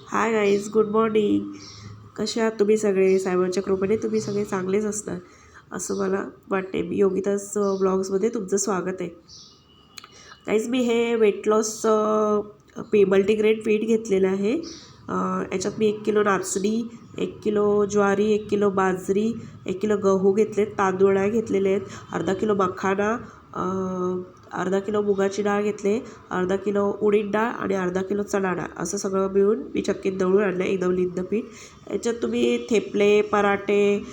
Hi guys, good morning. कसे आहात तुम्ही सगळे? साहेबांच्या कृपेने तुम्ही सगळे चांगलेच असणार असं मला वाटते. मी योगिताच ब्लॉग्समध्ये तुमचं स्वागत आहे. गाईज, मी हे वेट लॉस मल्टीग्रेन पीठ घेतलेलं आहे. याच्यात मी 1 किलो नाचणी, 1 किलो ज्वारी, 1 किलो बाजरी, 1 किलो गहू घेतले, तांदूळ घेतलेले आहेत, अर्धा किलो मखाना, अर्धा किलो मुगाची डाळ घेतले, अर्धा किलो उडीद डाळ आणि अर्धा किलो चणा डाळ, असं सगळं मिळून मी चक्कीत दळून आणलं एकदम लिंद पीठ. याच्यात तुम्ही थेपले, पराठे,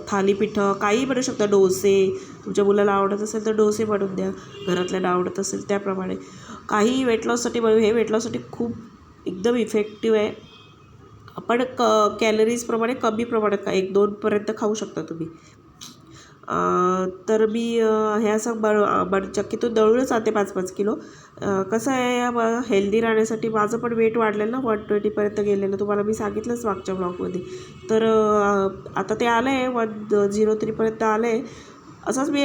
थालीपीठं काही बनवू शकता. डोसे, तुमच्या मुलाला आवडत असेल तर डोसे बनवून द्या, घरातल्याला आवडत असेल त्याप्रमाणे. काही वेट लॉससाठी बनवू. हे वेट लॉससाठी खूप एकदम इफेक्टिव्ह आहे. आपण कॅलरीजप्रमाणे कमी प्रमाणात 1-2पर्यंत खाऊ शकता तुम्ही. तर मी हे असं चक्कीतून दळूनच आणते 5-5 किलो. कसं आहे, हेल्दी राहण्यासाठी माझं पण वेट वाढलेलं ना, 120पर्यंत गेलेलं, तुम्हाला मी सांगितलंच मागच्या ब्लॉगमध्ये. तर आता ते आलं आहे 103पर्यंत आलं आहे. असंच मी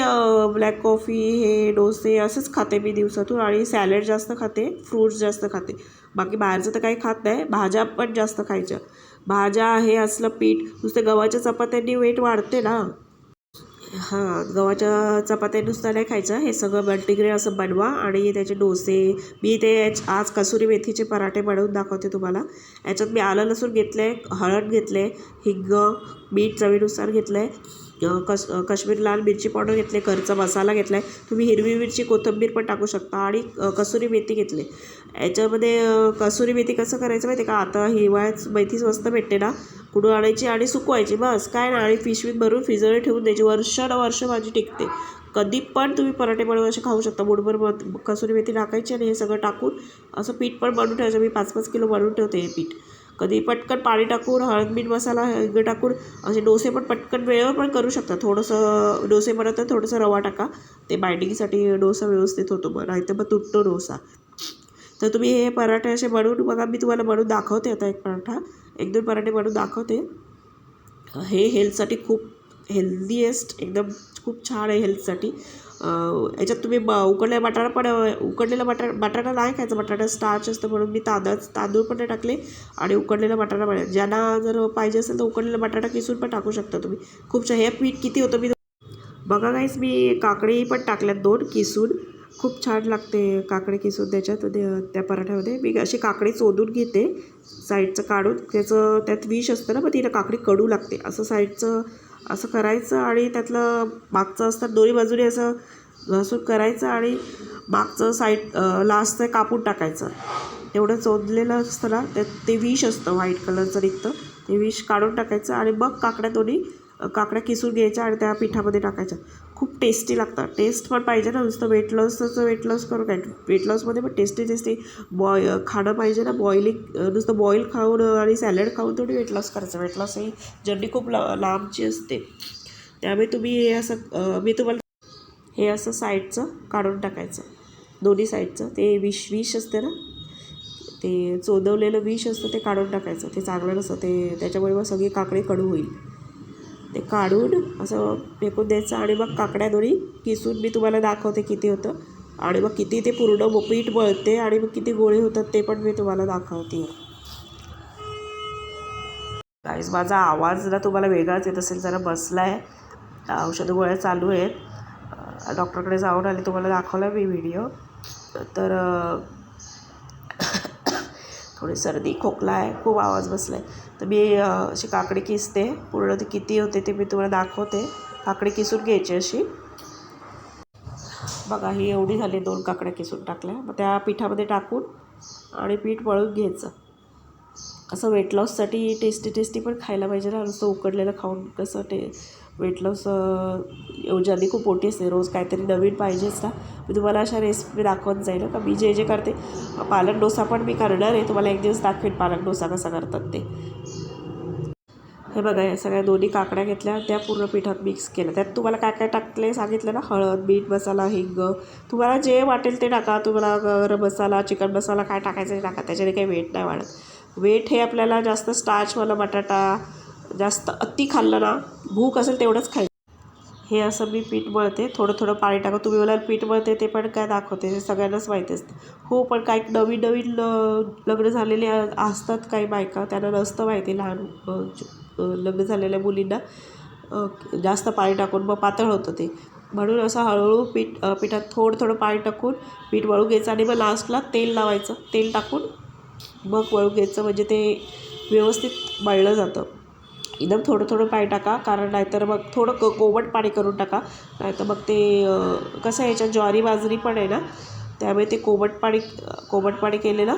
ब्लॅक कॉफी, हे डोसे असंच खाते मी दिवसातून, आणि सॅलड जास्त खाते, फ्रूट्स जास्त खाते. बाकी बाहेरचं तर काही खात नाही. भाज्या पण जास्त खायच्या. भाज्या, हे असलं पीठ, नुसते गव्हाच्या चपात्यांनी वेट वाढते ना. गव्हाच्या चपात्या नुसतं नाही खायचं. हे सगळं मल्टीग्रेन असं बनवा आणि त्याचे डोसे. मी ते आज कसुरी मेथीचे पराठे बनवून दाखवते तुम्हाला. याच्यात मी आलं लसूण घेतलं आहे, हळद घेतलं आहे, हिंग, मीठ चवीनुसार घेतलं आहे, काश्मीरी लाल मिरची पावडर घेतले, घरचा मसाला घेतला आहे. तुम्ही हिरवी मिरची, कोथिंबीर पण टाकू शकता, आणि कसुरी मेथी घेतले. याच्यामध्ये कसुरी मेथी कसं करायचं माहिती आहे का? आता हिवाळ्यात मेथी स्वस्त भेटते ना, कुडून आणायची आणि सुकवायची, बस काय ना, आणि पिशवीत भरून फ्रीजरवर ठेवून द्यायची. वर्ष माझी टिकते. कधी पण तुम्ही पराठे बनवून असे खाऊ शकता. मुठभर कसुरी मेथी टाकायची आणि हे सगळं टाकून असं पीठ पण बनवून ठेवायचं. मी 5-5 किलो बनवून ठेवते हे पीठ. कधी पटकन पाणी टाकून, हळद, मीठ, मसाला, हिंग टाकून असे डोसे पण पटकन वेळेवर पण करू शकता. थोडंसं डोसे बनवतात, थोडंसं रवा टाका, ते बाइंडिंगसाठी डोसा व्यवस्थित होतो. मग नाहीतर मग तुटतो डोसा. तर तुम्ही हे पराठे असे बनवून बघा. मी तुम्हाला बनवून दाखवते आता. एक पराठा, 1-2 पराठे बनवून दाखवते. हे हेल्थसाठी खूप हेल्दीएस्ट, एकदम खूप छान आहे हेल्थसाठी. याच्यात तुम्ही उकडलेला बटाटा नाही खायचा. बटाटा स्टार्च असतं म्हणून मी तांदूळ पण नाही टाकले, आणि उकडलेला बटाटा पण. ज्यांना जर पाहिजे असेल तर उकडलेला बटाटा किसून पण टाकू शकता तुम्ही. खूप छान. हे पीठ किती होतं मी बघा गाईस. मी काकडी पण टाकल्यात 2 किसून. खूप छान लागते काकडी किसून त्याच्यात, त्या पराठ्यामध्ये. मी अशी काकडी चोदून घेते, साईडचं काढून. त्यात विष असतं ना, मग तिला काकडी कडू लागते. असं साईडचं असं करायचं, आणि त्यातलं मागचं असतं दोन्ही बाजूने असं घासून करायचं, आणि मागचं साईड लास्टचं कापून टाकायचं. तेवढं चोदलेलं असतं ना, त्यात ते विष असतं व्हाईट कलरचं निघतं, ते विष काढून टाकायचं, आणि मग काकड्या किसून घ्यायच्या आणि त्या पिठामध्ये टाकायच्या. खूप टेस्टी लागतात. टेस्ट पण पाहिजे ना, नुसतं वेट लॉस करू काय. वेट लॉसमध्ये पण टेस्टी खाणं पाहिजे ना. नुसतं बॉईल खाऊन आणि सॅलड खाऊन थोडी वेट लॉस करायचं. वेट लॉस ही जर्नी खूप लांबची असते. त्यामुळे तुम्ही हे असं मी तुम्हाला हे असं साईडचं काढून टाकायचं, दोन्ही साईडचं. ते विष असते ना, ते चोदवलेलं विष असतं, ते काढून टाकायचं. ते चांगलं नसतं ते, त्याच्यामुळे मग सगळी काकडी कडू होईल. ते काढून असं फेकून द्यायचं, आणि मग काकड्या दोन्ही किसून मी तुम्हाला दाखवते किती होतं, आणि मग किती ते पूर्ण पीठ मळते, आणि मग किती गोळे होतात ते पण मी तुम्हाला दाखवते. गाईज, माझा आवाज ना तुम्हाला वेगळाच येत असेल, जरा बसला आहे. औषधं गोळ्या चालू आहेत. डॉक्टरकडे जाऊन आले, तुम्हाला दाखवला मी व्हिडिओ. तर थोडी सर्दी खोकला आहे, खूप आवाज बसला आहे. तर मी अशी काकडी किसते. पूर्ण ते किती होते ते मी तुम्हाला दाखवते. काकडी किसून घ्यायची अशी. बघा, ही एवढी झाली. 2 काकड्या किसून टाकल्या. मग त्या पिठामध्ये टाकून आणि पीठ मळून घ्यायचं. असं वेट लॉससाठी टेस्टी पण खायला पाहिजे ना. नुसतं उकडलेलं खाऊन कसं वेट लॉस जर्नी खूप मोठी असते. रोज काहीतरी नवीन पाहिजेच ना. मी तुम्हाला अशा रेसिपी दाखवत जाईल का. मी जे करते, पालक डोसा पण मी करणार आहे. तुम्हाला एक दिवस दाखवेन पालक डोसा कसा करतात ते. हे बघा, या सगळ्या दोन्ही काकड्या घेतल्या, त्या पूर्ण पिठात मिक्स केलं. त्यात तुम्हाला काय काय टाकले सांगितलं ना, हळद, मीठ, मसाला, हिंग. तुम्हाला जे वाटेल ते टाका. तुम्हाला गरम मसाला, चिकन मसाला काय टाकायचं ते टाका. त्याच्याने काही वेट नाही वाढत. वेट हे आपल्याला जास्त स्टार्चवाला बटाटा जास्त अति खाल्लं ना, भूक असेल तेवढंच खायचं. हे असं मी पीठ मळते, थोडं थोडं पाणी टाकून. तुम्ही मला पीठ मळते ते पण काय दाखवते, हे सगळ्यांनाच माहिती असते. हो, पण काही नवीन नवीन लग्न झालेले असतात काही बायका, त्यांना नसतं माहिती. लहान लग्न झालेल्या मुलींना जास्त पाणी टाकून मग पातळ होतं ते. म्हणून असं हळूहळू पिठात थोडं थोडं पाणी टाकून पीठ वळू घ्यायचं आणि मग लास्टला तेल लावायचं. तेल टाकून मग वळू घ्यायचं, म्हणजे ते व्यवस्थित मळलं जातं. एकदम थोडं थोडं पाणी टाका, कारण नाहीतर मग थोडं कोमट पाणी करून टाका, नाहीतर मग ते कसं आहे, याच्यात ज्वारी बाजरी पण आहे ना, त्यामुळे ते कोमट पाणी केलेलं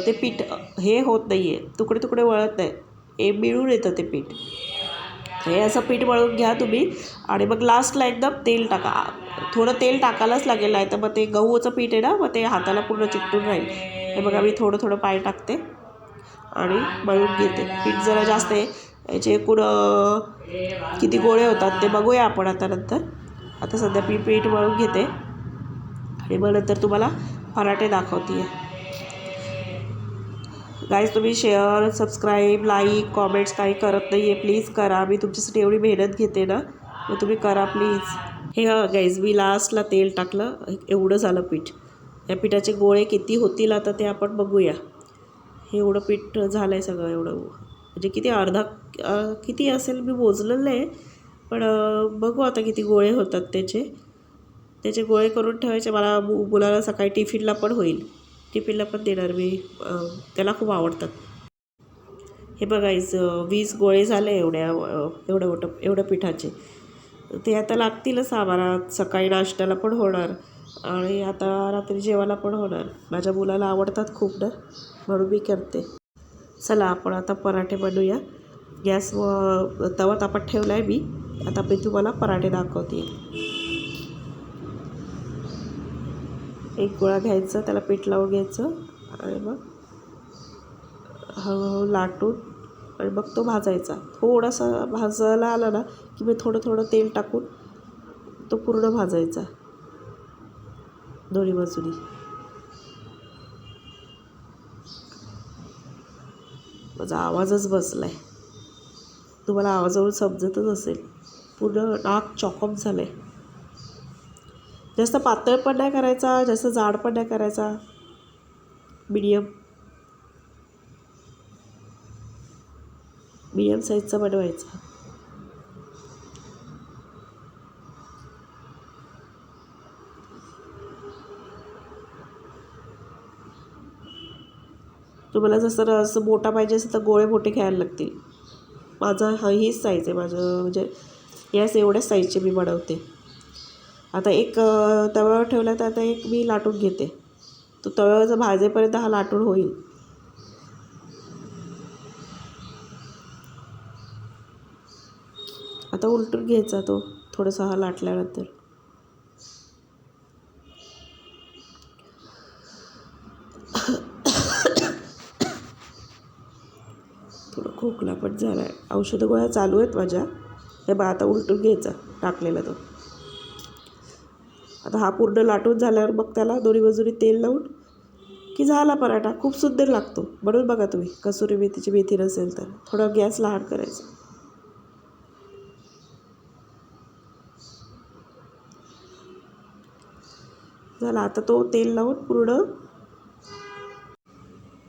ते पीठ हे होत नाही आहे, तुकडे तुकडे वळत नाही, हे मिळून येतं ते पीठ. हे असं पीठ मळून घ्या तुम्ही आणि मग लास्टला एकदम तेल टाका. थोडं तेल टाकायलाच लागेल, नाही तर मग ते गहूचं पीठ आहे ना, मग ते हाताला पूर्ण चिकटून राहील. हे बघा, मी थोडं थोडं पाणी टाकते आणि मळून घेते. पीठ जरा जास्त आहे, याचे एकूण किती गोळे होतात ते बघूया आपण आता नंतर. आता सध्या पीठ मळून घेते आणि मग नंतर तुम्हाला पराठे दाखवते. गाईज, तुम्ही शेअर, सबस्क्राईब, लाईक, कॉमेंट्स काही करत नाही आहे, प्लीज करा. मी तुमच्यासाठी एवढी मेहनत घेते ना, मग तुम्ही करा प्लीज. हे गाईज, मी लास्टला तेल टाकलं, एवढं झालं पीठ. या पिठाचे गोळे किती होतील आता ते आपण बघूया. हे एवढं पीठ झालं आहे सगळं, एवढं म्हणजे किती अर्धा किती असेल मी मोजलेलं नाही, पण बघू आता किती गोळे होतात त्याचे गोळे करून ठेवायचे. मला मुलाला सकाळी टिफिनला पण होईल, टिफिनला पण देणार मी, त्याला खूप आवडतात. हे बघा, 20 गोळे झाले एवढ्या पिठाचे. ते आता लागतीलच आम्हाला, सकाळी नाश्त्याला पण होणार आणि आता रात्री जेवायला पण होणार. माझ्या मुलाला आवडतात खूप ना, म्हणून मी करते. चला, आपण आता पराठे बनवूया. गॅसवर तवा तापत ठेवला आहे मी. आता मी तुम्हाला पराठे दाखवते. एक गोळा घ्यायचा, त्याला पीठ लावून घ्यायचं आणि मग हळूहळू लाटून आणि मग तो भाजायचा. थोडासा भाजायला आला ना की मग थोडं थोडं तेल टाकून तो पूर्ण भाजायचा दोन्ही बाजूनी. माझा आवाजच बसलाय, तुम्हाला आवाजावरून समजतच असेल. पूर्ण नाक चॉकअप झालं आहे. जास्त पातळ पण नाही करायचा, जास्त जाड पण नाही करायचा, मीडियम साईजचा बनवायचा. तुम्हाला जसं मोठा पाहिजे असेल तर गोळे मोठे घ्यायला लागतील. माझा हीच साईज आहे, माझं म्हणजे याच एवढ्याच साईजचे मी बनवते. आता एक तव्यावर ठेवला तर आता एक मी लाटून घेते. तो तव्यावर भाजेपर्यंत हा लाटून होईल. आता उलटून घ्यायचा तो थोडासा हा लाटल्यानंतर. थोडं खोकला पण झाला आहे, औषध गोळ्या चालू आहेत माझ्या. हे बा, आता उलटून घ्यायचा टाकलेला तो. आता हा पूर्ण लाटून झाल्यावर मग त्याला दोन्ही बाजूनी तेल लावून की झाला पराठा. खूप सुंदर लागतो, बनवून बघा तुम्ही. कसुरी मेथीची मेथी नसेल तर थोडं गॅस लहान करायचा. झाला, आता तो तेल लावून पूर्ण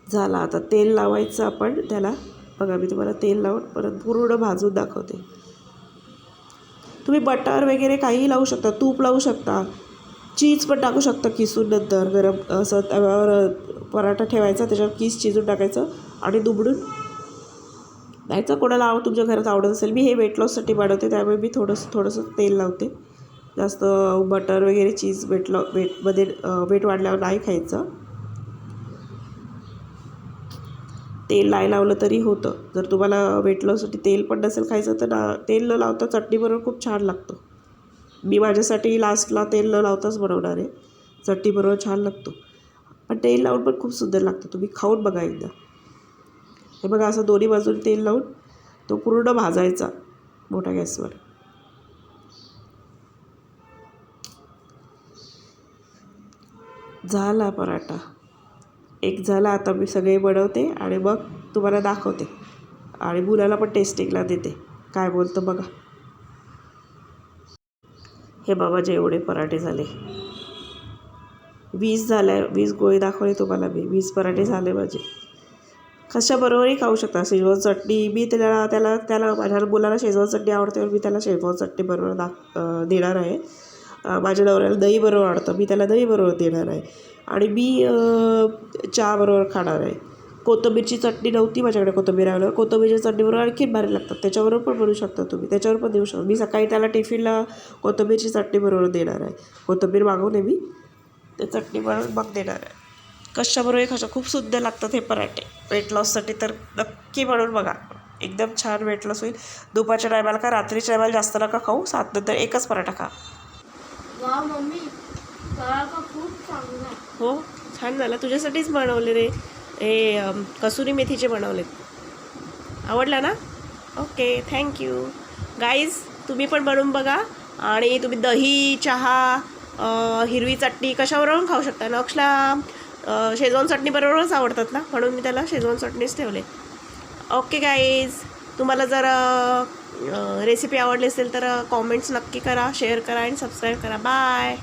झाला. आता तेल लावायचं आपण त्याला. बघा, मी तुम्हाला तेल लावून परत पूर्ण भाजून दाखवते. तुम्ही बटर वगैरे काहीही लावू शकता, तूप लावू शकता, चीज पण टाकू शकता किसून. नंतर गरम असं तव्यावर पराठा ठेवायचा, त्याच्यावर चीजून टाकायचं आणि दुबडून द्यायचं. कोणाला तुमच्या घरात आवडत असेल. मी हे वेट लॉससाठी बनवते, त्यामुळे मी थोडंसं तेल लावते. जास्त बटर वगैरे चीज वेटमध्ये वेट वाढल्यावर नाही खायचं. तेल नाही लावलं तरी होतं. जर तुम्हाला वेट लॉससाठी तेल पण नसेल खायचं तर तेल न लावता चटणीबरोबर खूप छान लागतं. मी माझ्यासाठी लास्टला तेल न लावताच बनवणार आहे. चटणीबरोबर छान लागतो, पण तेल लावून पण खूप सुंदर लागतं. तुम्ही खाऊन बघा एकदा. हे बघा, असं दोन्ही बाजूने तेल लावून तो पूर्ण भाजायचा मोठ्या गॅसवर. झाला पराठा एक झाला. आता मी सगळे बनवते आणि मग तुम्हाला दाखवते आणि मुलाला पण टेस्टिंगला देते, काय बोलतं बघा. हे बाबा जेवढे पराठे झाले 20 झाले, 20 गोळे दाखवले तुम्हाला मी. 20 पराठे झाले माझे. कशाबरोबरही खाऊ शकता. शेजवान चटणी मी त्याला माझ्या मुलाला शेजवान चटणी आवडते, मी त्याला शेजवान चटणी बरोबर देणार आहे. माझ्या नवऱ्याला दही बरोबर आवडतं, मी त्याला दही बरोबर देणार आहे. आणि मी चहा बरोबर खाणार आहे. कोथिंबीरची चटणी नव्हती माझ्याकडे, कोथिंबीर आल्यावर कोथिंबीरच्या चटणीबरोबर आणखीन भारी लागतात. त्याच्याबरोबर पण बनवू शकता तुम्ही, त्याच्यावर पण देऊ शकता. मी सकाळी त्याला टिफिनला कोथिंबीरची चटणी बरोबर देणार आहे. कोथिंबीर मागवणे मी, ते चटणी बनवून मग देणार आहे. कशाबरोबर खायचं, खूप सुंदर लागतात हे पराठे. वेट लॉससाठी तर नक्की बनवून बघा, एकदम छान वेट लॉस होईल. दुपारच्या टायमाला का रात्रीच्या टायमाला जास्त नका खाऊ, 7 नंतर एकच पराठा खा. वाव मम्मी, पराठा खूप चांगला आहे. हो, छान झालं. तुझ्यासाठीच बनवले रे हे, कसुरी मेथीचे बनवले. आवडला ना? Okay, thank you guys. तुम्ही पण बनवून बघा. आणि तुम्ही दही, चहा, हिरवी चटणी कशाबरोबर खाऊ शकता. नक्षला शेजवान चटणी बरोबरच आवडतात ना, म्हणून मी त्याला शेजवान चटणीच ठेवले. ओके गाईज, तुम्हाला जर रेसिपी आवडली असेल तर कॉमेंट्स नक्की करा, शेअर करा आणि सबस्क्राईब करा. बाय.